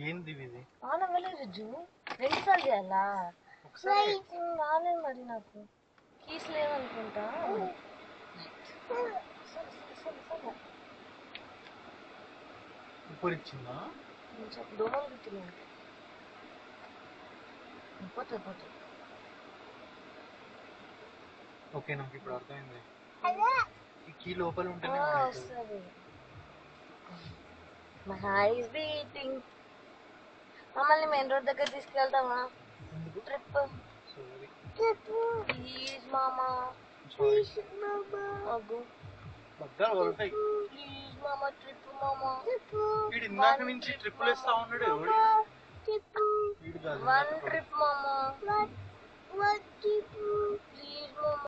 ఏంది ఇది? ఆనవలేదు. 2 సార్లు చేయాలా? రాలేదు మరి నాకు. కీస్ లేవనుకుంటా. ఇప్పుడు ఇచ్చిందా? దోమలు గుర్తున్నాయి. పోతుంది. ఓకే, నాకు ఇప్పుడు అర్థమైంది. ఈ కీ లోపల ఉంటేనే వస్తుంది. My heart is beating. మమ్మల్ని మెయిన్ రోడ్ దగ్గర తీసుకెళ్తామా? ట్రిప్ ప్లీజ్ మామా. ప్లీజ్ మామా ట్రిప్ మామా. వీడు ఇందాక నుంచి ట్రిప్పులు వేస్తా ఉన్నాడు. వన్ ట్రిప్ మామా. ప్లీజ్ మామా.